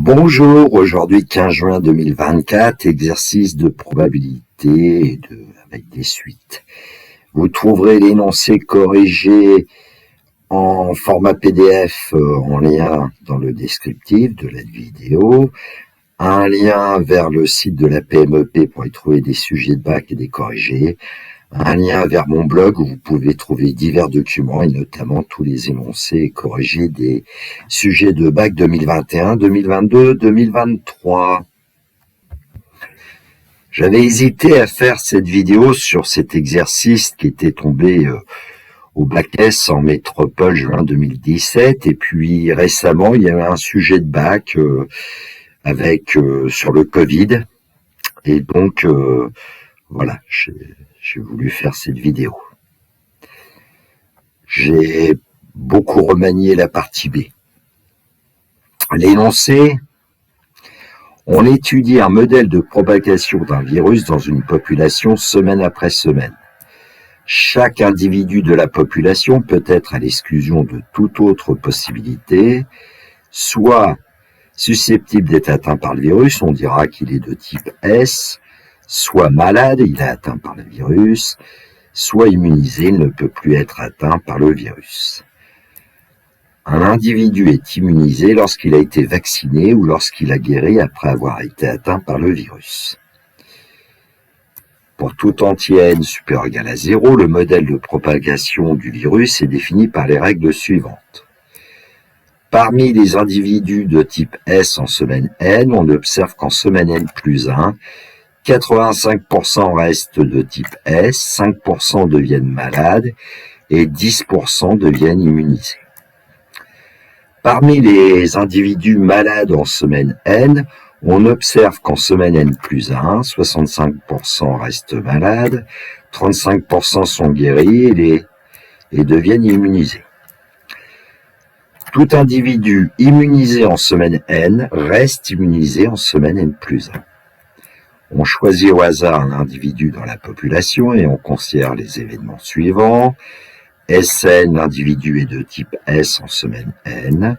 Bonjour, aujourd'hui 15 juin 2024, exercice de probabilité avec des suites. Vous trouverez l'énoncé corrigé en format PDF en lien dans le descriptif de la vidéo, un lien vers le site de la PMEP pour y trouver des sujets de bac et des corrigés, un lien vers mon blog où vous pouvez trouver divers documents et notamment tous les énoncés corrigés des sujets de bac 2021, 2022, 2023. J'avais hésité à faire cette vidéo sur cet exercice qui était tombé au bac S en métropole juin 2017 et puis récemment il y avait un sujet de bac sur le Covid et donc voilà, j'ai voulu faire cette vidéo. J'ai beaucoup remanié la partie B. L'énoncé: on étudie un modèle de propagation d'un virus dans une population semaine après semaine. Chaque individu de la population peut être à l'exclusion de toute autre possibilité, soit susceptible d'être atteint par le virus, on dira qu'il est de type S, soit malade, il est atteint par le virus, soit immunisé, il ne peut plus être atteint par le virus. Un individu est immunisé lorsqu'il a été vacciné ou lorsqu'il a guéri après avoir été atteint par le virus. Pour tout entier n supérieur ou égal à 0, le modèle de propagation du virus est défini par les règles suivantes. Parmi les individus de type S en semaine n, on observe qu'en semaine n plus 1, 85% restent de type S, 5% deviennent malades et 10% deviennent immunisés. Parmi les individus malades en semaine n, on observe qu'en semaine n plus 1, 65% restent malades, 35% sont guéris et deviennent immunisés. Tout individu immunisé en semaine n reste immunisé en semaine n plus 1. On choisit au hasard un individu dans la population et on considère les événements suivants. Sn, l'individu est de type S en semaine n.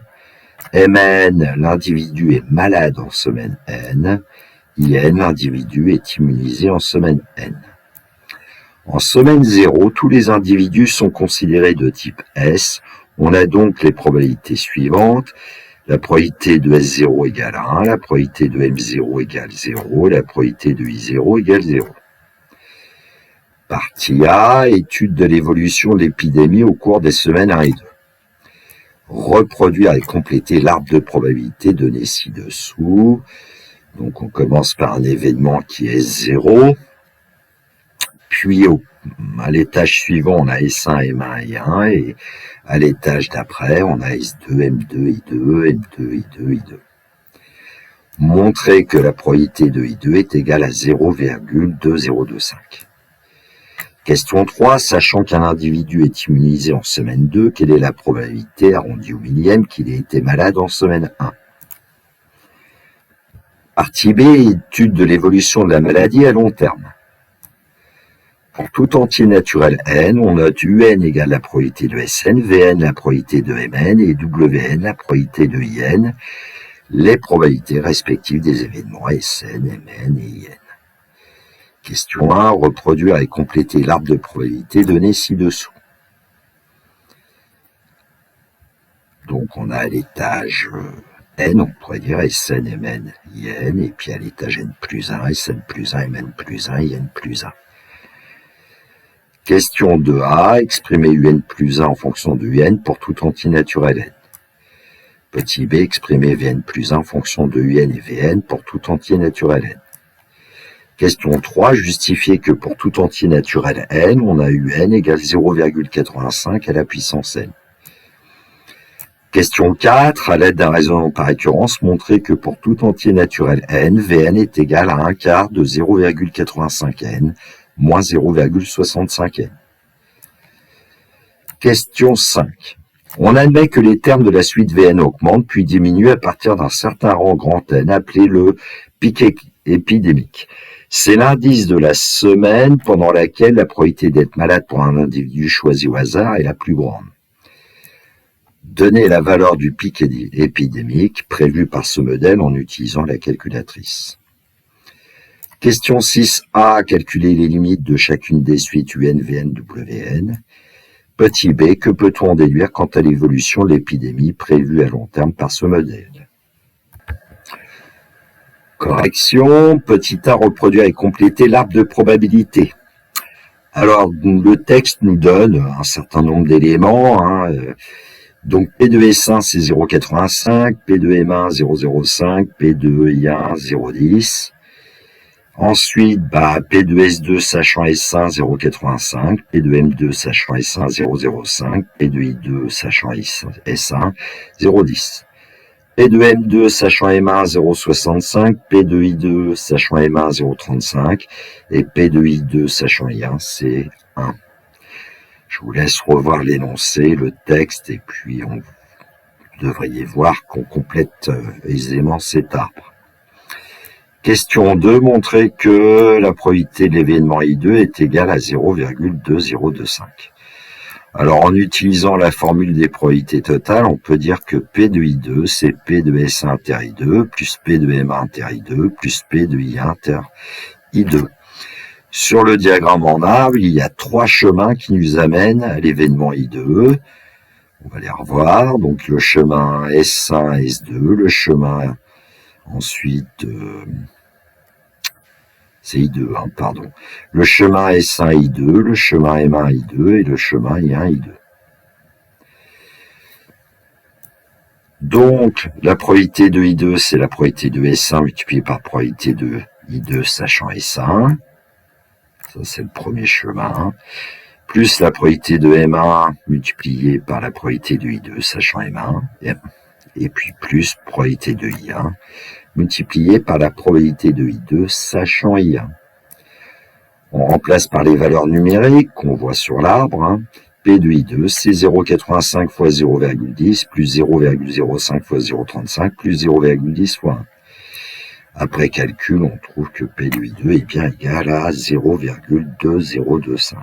Mn, l'individu est malade en semaine n. In, l'individu est immunisé en semaine n. En semaine 0, tous les individus sont considérés de type S. On a donc les probabilités suivantes. La probabilité de S0 égale 1, la probabilité de M0 égale 0, la probabilité de I0 égale 0. Partie A, étude de l'évolution de l'épidémie au cours des semaines 1 et 2. Reproduire et compléter l'arbre de probabilité donné ci-dessous. Donc on commence par un événement qui est 0. Puis à l'étage suivant, on a S1, M1 et 1. Et à l'étage d'après, on a S2, M2, I2, M2, I2, I2. Montrer que la probabilité de I2 est égale à 0,2025. Question 3. Sachant qu'un individu est immunisé en semaine 2, quelle est la probabilité, arrondie au millième, qu'il ait été malade en semaine 1? Partie B. Étude de l'évolution de la maladie à long terme. Pour tout entier naturel n, on note un égale la probabilité de Sn, Vn la probabilité de Mn et Wn la probabilité de In, les probabilités respectives des événements Sn, Mn et In. Question 1. Reproduire et compléter l'arbre de probabilité donné ci-dessous. Donc on a à l'étage n, on pourrait dire Sn, Mn, In, et puis à l'étage n plus 1, Sn plus 1, Mn plus 1, In plus 1. Question 2a, exprimer un plus 1 en fonction de un pour tout entier naturel n. Petit b, exprimer vn plus 1 en fonction de un et vn pour tout entier naturel n. Question 3, justifier que pour tout entier naturel n, on a un égale 0,85 à la puissance n. Question 4, à l'aide d'un raisonnement par récurrence, montrer que pour tout entier naturel n, vn est égal à 1/4 de 0,85 n, moins 0,65 n. Question 5. On admet que les termes de la suite Vn augmentent puis diminuent à partir d'un certain rang grand N, appelé le pic épidémique. C'est l'indice de la semaine pendant laquelle la probabilité d'être malade pour un individu choisi au hasard est la plus grande. Donnez la valeur du pic épidémique prévu par ce modèle en utilisant la calculatrice. Question 6a. Calculer les limites de chacune des suites UN, VN, WN. Petit b. Que peut-on en déduire quant à l'évolution de l'épidémie prévue à long terme par ce modèle? Correction. Petit a. Reproduire et compléter l'arbre de probabilité. Alors, le texte nous donne un certain nombre d'éléments. Donc, P2S1, c'est 0,85, P2M1, 0,05, P2I1, 0,10. Ensuite, P2S2 sachant S1, 0,85, P2M2 sachant S1, 0,05, P2I2 sachant S1, 0,10. P2M2 sachant M1, 0,65, P2I2 sachant M1, 0,35, et P2I2 sachant I1, c'est 1. Je vous laisse revoir l'énoncé, le texte, et puis vous devriez voir qu'on complète aisément cet arbre. Question 2, montrer que la probabilité de l'événement I2 est égale à 0,2025. Alors, en utilisant la formule des probabilités totales, on peut dire que P de I2, c'est P de S1 inter I2, plus P de M1 inter I2, plus P de I1 inter I2. Sur le diagramme en arbre, il y a 3 chemins qui nous amènent à l'événement I2. On va les revoir. Donc, le chemin S1, S2, le chemin ensuite... c'est I2, pardon. Le chemin S1, I2, le chemin M1, I2 et le chemin I1, I2. Donc, la probabilité de I2, c'est la probabilité de S1 multipliée par la probabilité de I2 sachant S1. Ça, c'est le premier chemin. Plus la probabilité de M1 multipliée par la probabilité de I2 sachant M1. Et puis plus probabilité de I1 multiplié par la probabilité de I2 sachant I1. On remplace par les valeurs numériques qu'on voit sur l'arbre. P de I2, c'est 0,85 fois 0,10 plus 0,05 fois 0,35 plus 0,10 fois 1. Après calcul, on trouve que P de I2 est bien égal à 0,2025.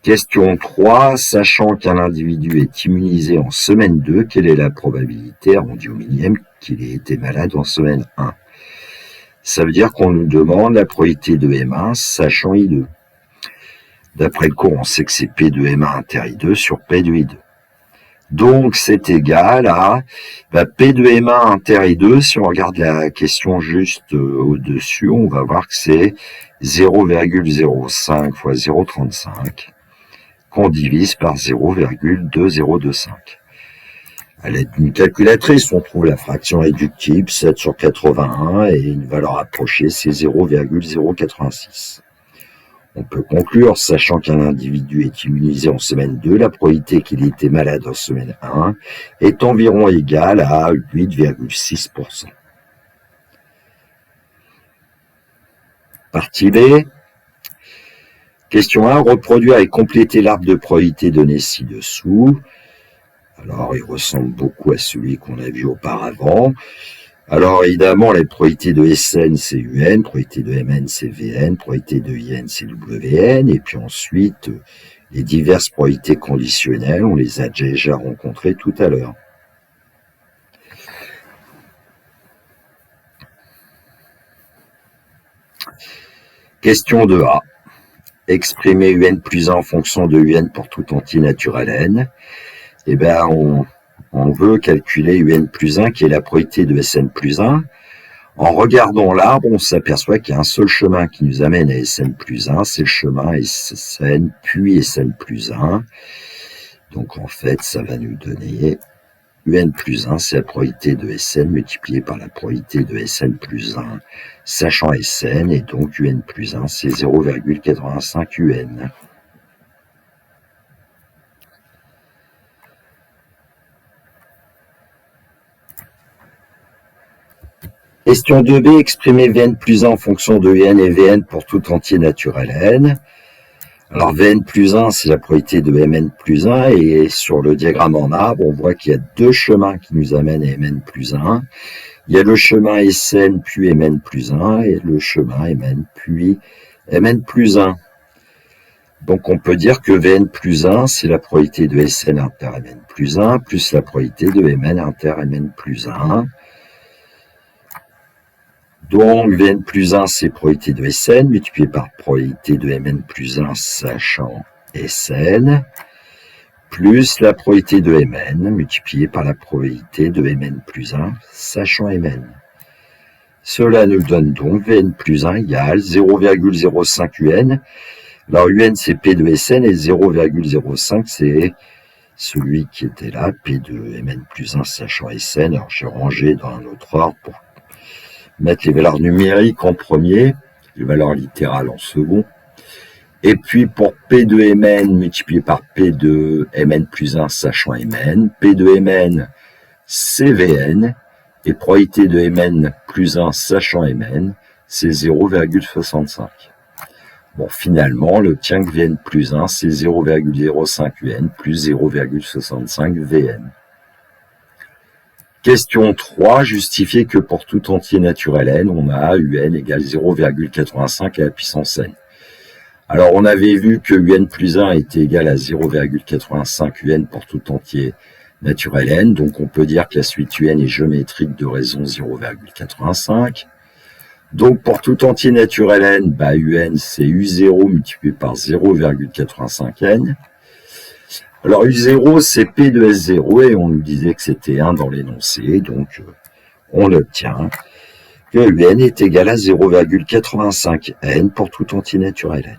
Question 3. Sachant qu'un individu est immunisé en semaine 2, quelle est la probabilité, arrondie au millième, qu'il ait été malade en semaine 1? Ça veut dire qu'on nous demande la probabilité de M1 sachant I2. D'après le cours, on sait que c'est P de M1 inter I2 sur P de I2. Donc, c'est égal à P de M1 inter I2. Si on regarde la question juste au-dessus, on va voir que c'est 0,05 fois 0,35. qu'on divise par 0,2025. À l'aide d'une calculatrice, on trouve la fraction réductible, 7 sur 81, et une valeur approchée, c'est 0,086. On peut conclure, sachant qu'un individu est immunisé en semaine 2, la probabilité qu'il ait été malade en semaine 1 est environ égale à 8,6%. Partie B. Question 1, reproduire et compléter l'arbre de probabilité donné ci-dessous. Alors, il ressemble beaucoup à celui qu'on a vu auparavant. Alors, évidemment, les probabilités de Sn, c'est Un, probabilité de Mn, c'est Vn, probabilité de In, c'est Wn, et puis ensuite, les diverses probabilités conditionnelles, on les a déjà rencontrées tout à l'heure. Question 2a. Exprimer Un plus 1 en fonction de Un pour tout entier naturel n. Eh bien, on veut calculer Un plus 1, qui est la probabilité de Sn plus 1. En regardant l'arbre, on s'aperçoit qu'il y a un seul chemin qui nous amène à Sn plus 1, c'est le chemin Sn puis Sn plus 1. Donc, en fait, ça va nous donner Un plus 1, c'est la probabilité de Sn multipliée par la probabilité de Sn plus 1, sachant Sn, et donc Un plus 1, c'est 0,85 Un. Question 2b, exprimer Vn plus 1 en fonction de n et Vn pour tout entier naturel n. Alors Vn plus 1, c'est la probabilité de Mn plus 1, et sur le diagramme en arbre, on voit qu'il y a deux chemins qui nous amènent à Mn plus 1. Il y a le chemin Sn puis Mn plus 1, et le chemin Mn puis Mn plus 1. Donc on peut dire que Vn plus 1, c'est la probabilité de Sn inter Mn plus 1, plus la probabilité de Mn inter Mn plus 1. Donc Vn plus 1, c'est probabilité de Sn, multiplié par probabilité de Mn plus 1, sachant Sn, plus la probabilité de Mn, multiplié par la probabilité de Mn plus 1, sachant Mn. Cela nous donne donc Vn plus 1 égale 0,05 Un. Alors Un, c'est P de Sn, et 0,05, c'est celui qui était là, P de Mn plus 1, sachant Sn. Alors j'ai rangé dans un autre ordre pour mettre les valeurs numériques en premier, les valeurs littérales en second. Et puis pour P de Mn multiplié par P de Mn plus 1, sachant Mn, P de Mn, c'est Vn, et probabilité de Mn plus 1, sachant Mn, c'est 0,65. Bon, finalement, le tien que Vn plus 1, c'est 0,05 Un plus 0,65 Vn. Question 3, justifier que pour tout entier naturel n, on a Un égale 0,85 à la puissance n. Alors, on avait vu que Un plus 1 était égal à 0,85 Un pour tout entier naturel n, donc on peut dire que la suite Un est géométrique de raison 0,85. Donc, pour tout entier naturel n, Un, c'est U0 multiplié par 0,85 n. Alors, U0, c'est P de S0, et on nous disait que c'était 1 dans l'énoncé, donc on obtient que Un est égal à 0,85 n pour tout entier naturel n.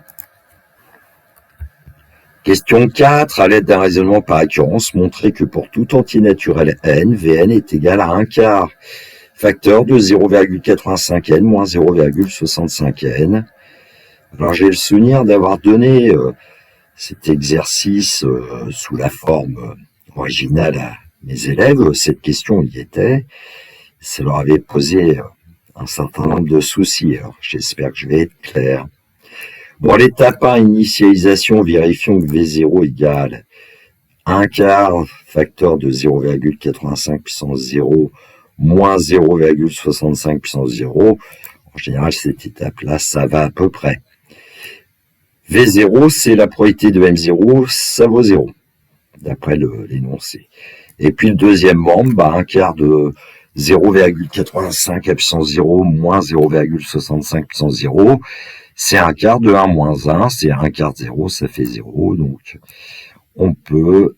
Question 4, à l'aide d'un raisonnement par occurrence, montrer que pour tout entier naturel n, Vn est égal à 1/4 facteur de 0,85 n moins 0,65 n. Alors j'ai le souvenir d'avoir donné cet exercice sous la forme originale à mes élèves. Cette question y était. Ça leur avait posé un certain nombre de soucis. Alors j'espère que je vais être clair. Bon, l'étape 1, initialisation, vérifions que V0 égale 1/4 facteur de 0,85 puissance 0 moins 0,65 puissance 0. En général, cette étape-là, ça va à peu près. V0, c'est la probabilité de M0, ça vaut 0, d'après l'énoncé. Et puis le deuxième membre, 1/4 de 0,85 à puissance 0 moins 0,65 puissance 0, c'est 1/4 de 1 moins 1, c'est 1/4 de 0, ça fait 0. Donc, on peut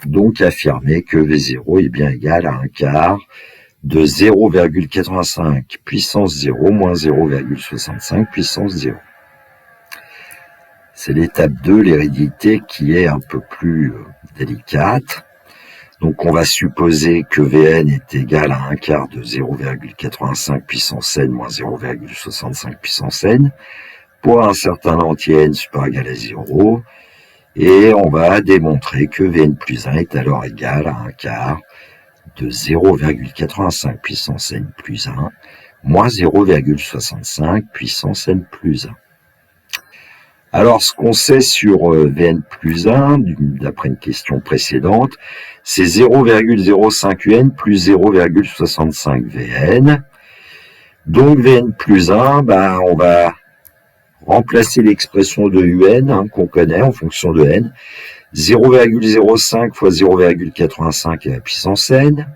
donc affirmer que V0 est bien égal à 1/4 de 0,85 puissance 0 moins 0,65 puissance 0. C'est l'étape 2, l'hérédité, qui est un peu plus délicate. Donc on va supposer que Vn est égal à 1/4 de 0,85 puissance n moins 0,65 puissance n pour un certain entier n supérieur ou égal à 0. Et on va démontrer que Vn plus 1 est alors égal à 1/4 de 0,85 puissance n plus 1 moins 0,65 puissance n plus 1. Alors, ce qu'on sait sur Vn plus 1, d'après une question précédente, c'est 0,05 Un plus 0,65 Vn. Donc, Vn plus 1, on va remplacer l'expression de Un qu'on connaît en fonction de n. 0,05 fois 0,85 à la puissance n.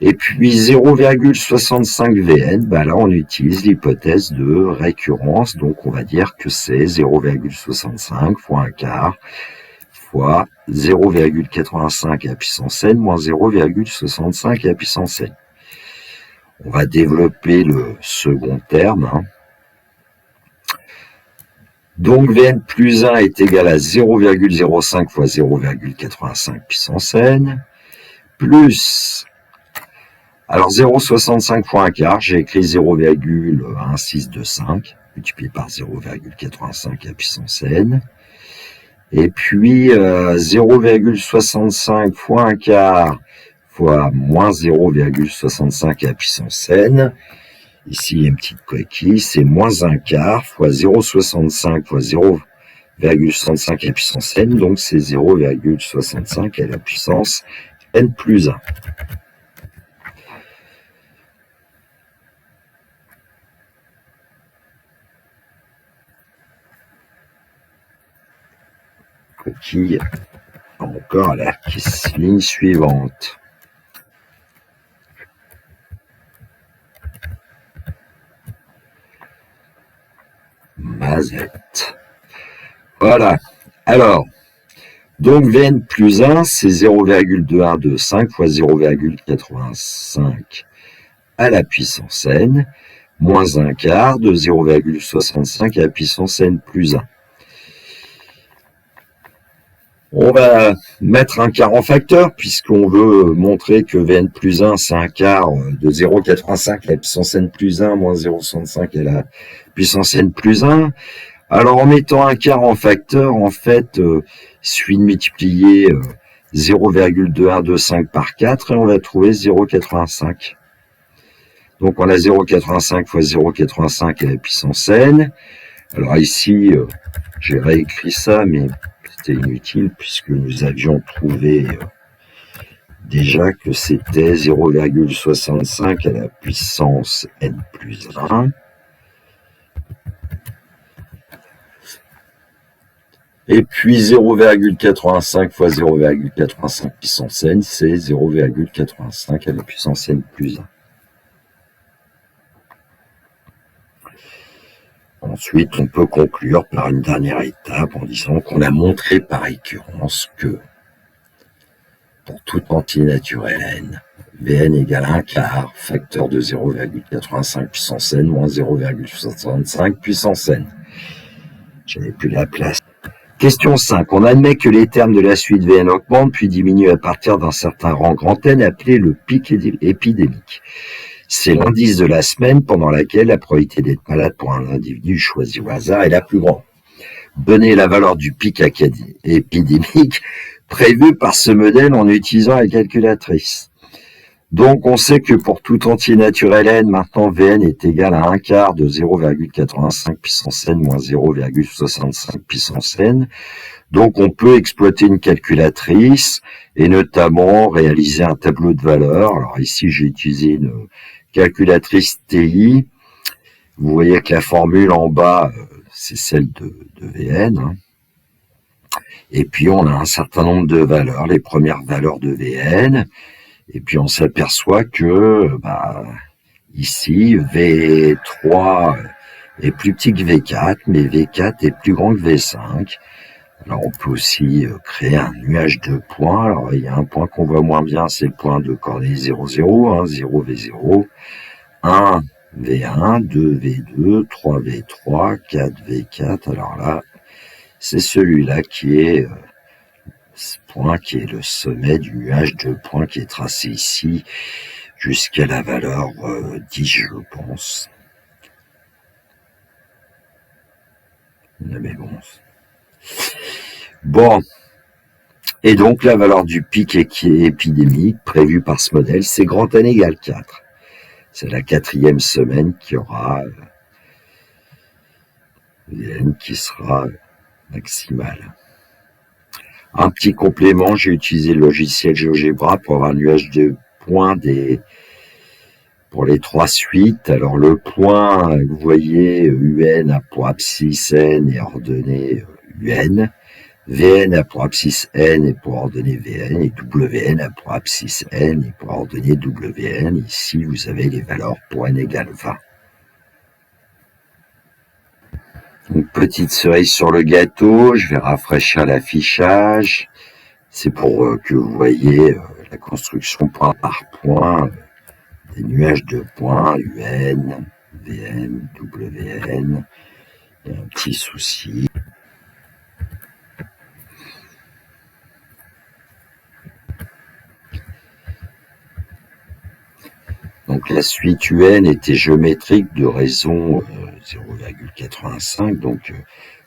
Et puis 0,65 Vn, là on utilise l'hypothèse de récurrence, donc on va dire que c'est 0,65 fois 1/4 fois 0,85 à la puissance n moins 0,65 à la puissance n. On va développer le second terme. Donc Vn plus 1 est égal à 0,05 fois 0,85 puissance n, plus... Alors 0,65 fois 1/4, j'ai écrit 0,1625, multiplié par 0,85 à la puissance n. Et puis 0,65 fois 1/4 fois moins 0,65 à la puissance n. Ici, il y a une petite coquille, c'est moins 1/4 fois 0,65 fois 0,65 à la puissance n, donc c'est 0,65 à la puissance n plus 1. coquille encore à la ligne suivante. Mazette. Voilà. Alors, donc Vn plus 1, c'est 0,2125 fois 0,85 à la puissance n, moins un quart de 0,65 à la puissance n plus 1. On va mettre un quart en facteur, puisqu'on veut montrer que Vn plus 1, c'est un quart de 0,85 à la puissance n plus 1, moins 0,65 à la puissance n plus 1. Alors, en mettant un quart en facteur, en fait, il suffit de multiplier 0,2125 par 4 et on va trouver 0,85. Donc, on a 0,85 fois 0,85 à la puissance n. Alors ici, j'ai réécrit ça, mais c'était inutile puisque nous avions trouvé déjà que c'était 0,65 à la puissance n plus 1. Et puis 0,85 fois 0,85 puissance n, c'est 0,85 à la puissance n plus 1. Ensuite, on peut conclure par une dernière étape en disant qu'on a montré par récurrence que pour toute entier naturel n, Vn égale 1 quart, facteur de 0,85 puissance n moins 0,65 puissance n. J'avais plus la place. Question 5. On admet que les termes de la suite Vn augmentent puis diminuent à partir d'un certain rang grand N appelé le pic épidémique. C'est l'indice de la semaine pendant laquelle la probabilité d'être malade pour un individu choisi au hasard est la plus grande. Donnez la valeur du pic épidémique prévu par ce modèle en utilisant la calculatrice. Donc, on sait que pour tout entier naturel n, maintenant Vn est égal à 1 quart de 0,85 puissance n moins 0,65 puissance n. Donc, on peut exploiter une calculatrice et notamment réaliser un tableau de valeurs. Alors ici, j'ai utilisé une calculatrice TI. Vous voyez que la formule en bas, c'est celle de Vn. Hein. Et puis, on a un certain nombre de valeurs, les premières valeurs de Vn. Et puis, on s'aperçoit que, ici, V3 est plus petit que V4, mais V4 est plus grand que V5. Alors, on peut aussi créer un nuage de points. Alors, il y a un point qu'on voit moins bien, c'est le point de coordonnées 0, 0, hein, 0, V0, 1, V1, 2, V2, 3, V3, 4, V4. Alors là, c'est celui-là qui est... ce point qui est le sommet du nuage de points qui est tracé ici jusqu'à la valeur 10, je pense. Mais bon. Bon. Et donc, la valeur du pic épidémique prévue par ce modèle, c'est grand N égale 4. C'est la 4e semaine qui aura Vn qui sera maximale. Un petit complément, j'ai utilisé le logiciel GeoGebra pour avoir un nuage de points pour les 3 suites. Alors le point, vous voyez, UN a pour abscisse n et ordonnée UN. Vn a pour abscisse n et pour ordonnée Vn. Et Wn a pour abscisse n et pour ordonnée Wn. Ici, vous avez les valeurs pour n égale 20. Une petite cerise sur le gâteau, je vais rafraîchir l'affichage. C'est pour que vous voyez la construction point par point, des nuages de points, UN, Vn, Wn. Il y a un petit souci. Donc la suite UN était géométrique de raison 0,85, donc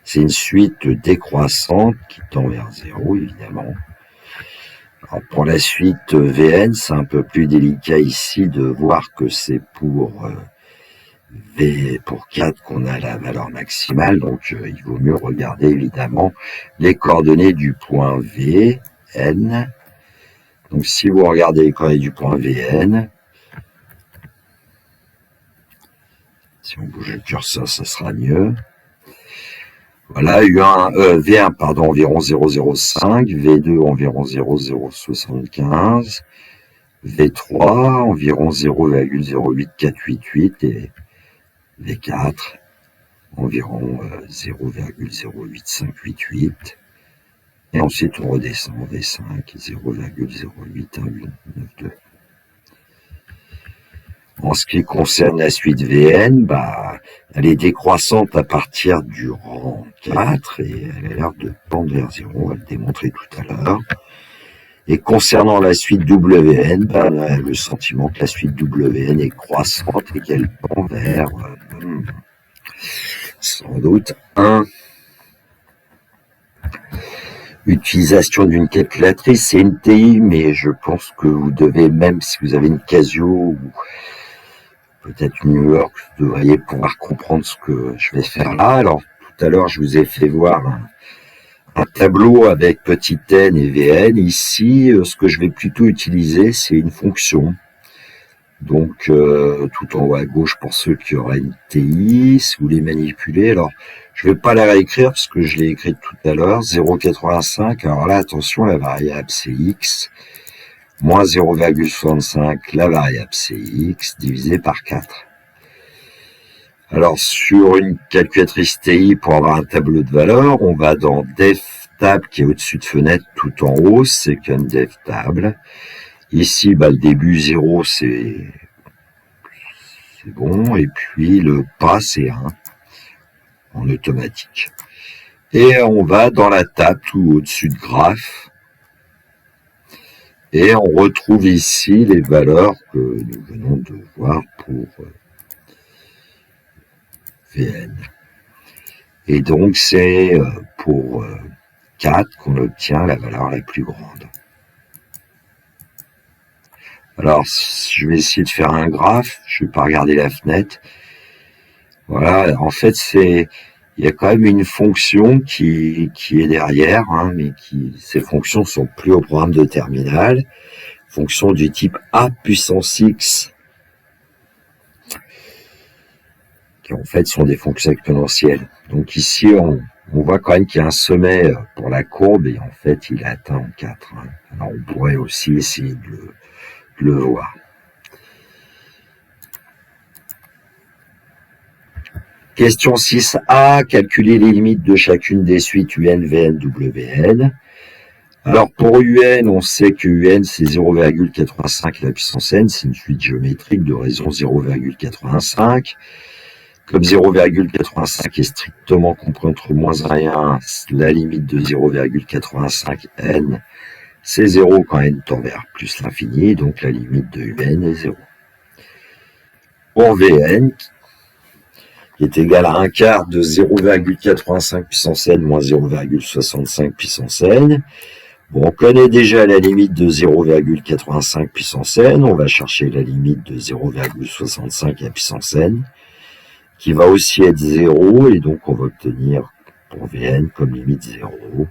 c'est une suite décroissante qui tend vers 0, évidemment. Alors pour la suite Vn, c'est un peu plus délicat ici de voir que c'est pour 4 qu'on a la valeur maximale, donc il vaut mieux regarder évidemment les coordonnées du point Vn. Donc si vous regardez les coordonnées du point Vn, si on bouge le curseur, ça sera mieux. Voilà, V1 pardon, environ 0,05, V2 environ 0,075, V3 environ 0,08488 et V4 environ 0,08588. Et ensuite on redescend V5 0,08192. En ce qui concerne la suite Vn, elle est décroissante à partir du rang 4 et elle a l'air de tendre vers 0, on va le démontrer tout à l'heure. Et concernant la suite Wn, on a le sentiment que la suite Wn est croissante et qu'elle tend vers sans doute 1. Utilisation d'une calculatrice, c'est une TI, mais je pense que vous devez, même si vous avez une Casio ou peut-être une New York, vous devriez pouvoir comprendre ce que je vais faire là. Alors, tout à l'heure, je vous ai fait voir un tableau avec petit n et Vn. Ici, ce que je vais plutôt utiliser, c'est une fonction. Donc, tout en haut à gauche pour ceux qui auraient une TI, si vous voulez manipuler. Alors, je vais pas la réécrire parce que je l'ai écrite tout à l'heure. 0,85. Alors là, attention, la variable c'est x. Moins 0,65, la variable c'est x, divisé par 4. Alors, sur une calculatrice TI, pour avoir un tableau de valeur, on va dans Def Tab, qui est au-dessus de fenêtre, tout en haut, Second Def Table. Ici, le début 0, c'est bon. Et puis, le pas, c'est 1, en automatique. Et on va dans la table, tout au-dessus de graphe. Et on retrouve ici les valeurs que nous venons de voir pour Vn. Et donc, c'est pour 4 qu'on obtient la valeur la plus grande. Alors, je vais essayer de faire un graphe. Je ne vais pas regarder la fenêtre. Voilà, en fait, il y a quand même une fonction qui est derrière, mais ces fonctions sont plus au programme de terminal. Fonctions du type a puissance x, qui en fait sont des fonctions exponentielles. Donc ici, on voit quand même qu'il y a un sommet pour la courbe et en fait, il est atteint en 4. Alors, on pourrait aussi essayer de le voir. Question 6a, calculer les limites de chacune des suites UN, Vn, Wn. Alors pour UN, on sait que UN c'est 0,85 à la puissance n, c'est une suite géométrique de raison 0,85. Comme 0,85 est strictement compris entre moins 1 et 1, la limite de 0,85 n, c'est 0 quand n tend vers plus l'infini, donc la limite de UN est 0. Pour Vn, qui est égal à 1/4 de 0,85 puissance n moins 0,65 puissance n. Bon, on connaît déjà la limite de 0,85 puissance n, on va chercher la limite de 0,65 à puissance n, qui va aussi être 0, et donc on va obtenir pour Vn comme limite 0.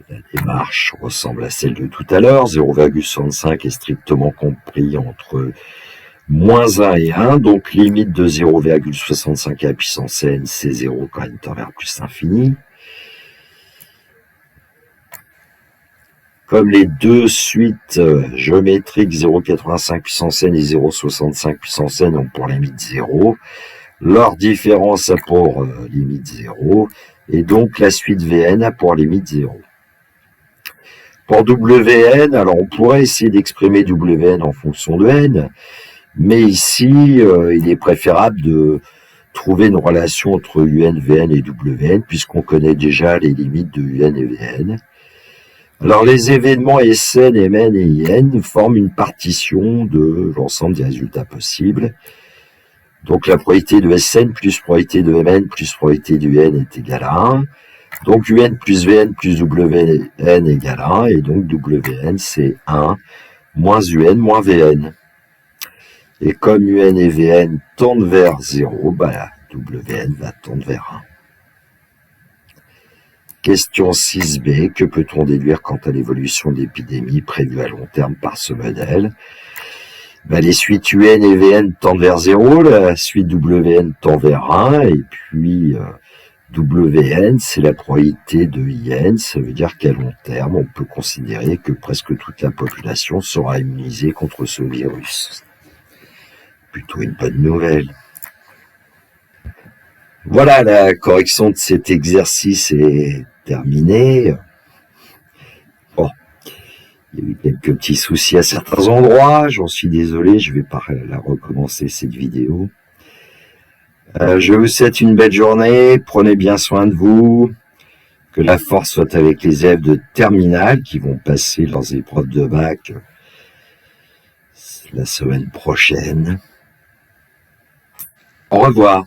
La démarche ressemble à celle de tout à l'heure, 0,65 est strictement compris entre moins 1 et 1, donc limite de 0,65 à puissance n, c'est 0 quand n tend vers plus l'infini. Comme les deux suites géométriques 0,85 puissance n et 0,65 puissance n ont pour limite 0, leur différence a pour limite 0, et donc la suite Vn a pour limite 0. Pour Wn, alors on pourrait essayer d'exprimer Wn en fonction de n, mais ici, il est préférable de trouver une relation entre UN, Vn et Wn, puisqu'on connaît déjà les limites de UN et Vn. Alors, les événements Sn, Mn et In forment une partition de l'ensemble des résultats possibles. Donc, la probabilité de Sn plus probabilité de Mn plus probabilité de Un est égale à 1. Donc, Un plus Vn plus Wn égale à 1. Et donc, Wn, c'est 1 moins Un moins Vn. Et comme UN et Vn tendent vers 0, Wn va tendre vers 1. Question 6b, que peut-on déduire quant à l'évolution d'épidémies prévues à long terme par ce modèle? Les suites UN et Vn tendent vers 0, la suite Wn tend vers 1, et puis WN, c'est la probabilité de IN, ça veut dire qu'à long terme, on peut considérer que presque toute la population sera immunisée contre ce virus. Plutôt une bonne nouvelle. Voilà, la correction de cet exercice est terminée. Bon, il y a eu quelques petits soucis à certains endroits, j'en suis désolé, je vais pas la recommencer cette vidéo. Je vous souhaite une belle journée, prenez bien soin de vous, que la force soit avec les élèves de terminale qui vont passer leurs épreuves de bac la semaine prochaine. Au revoir.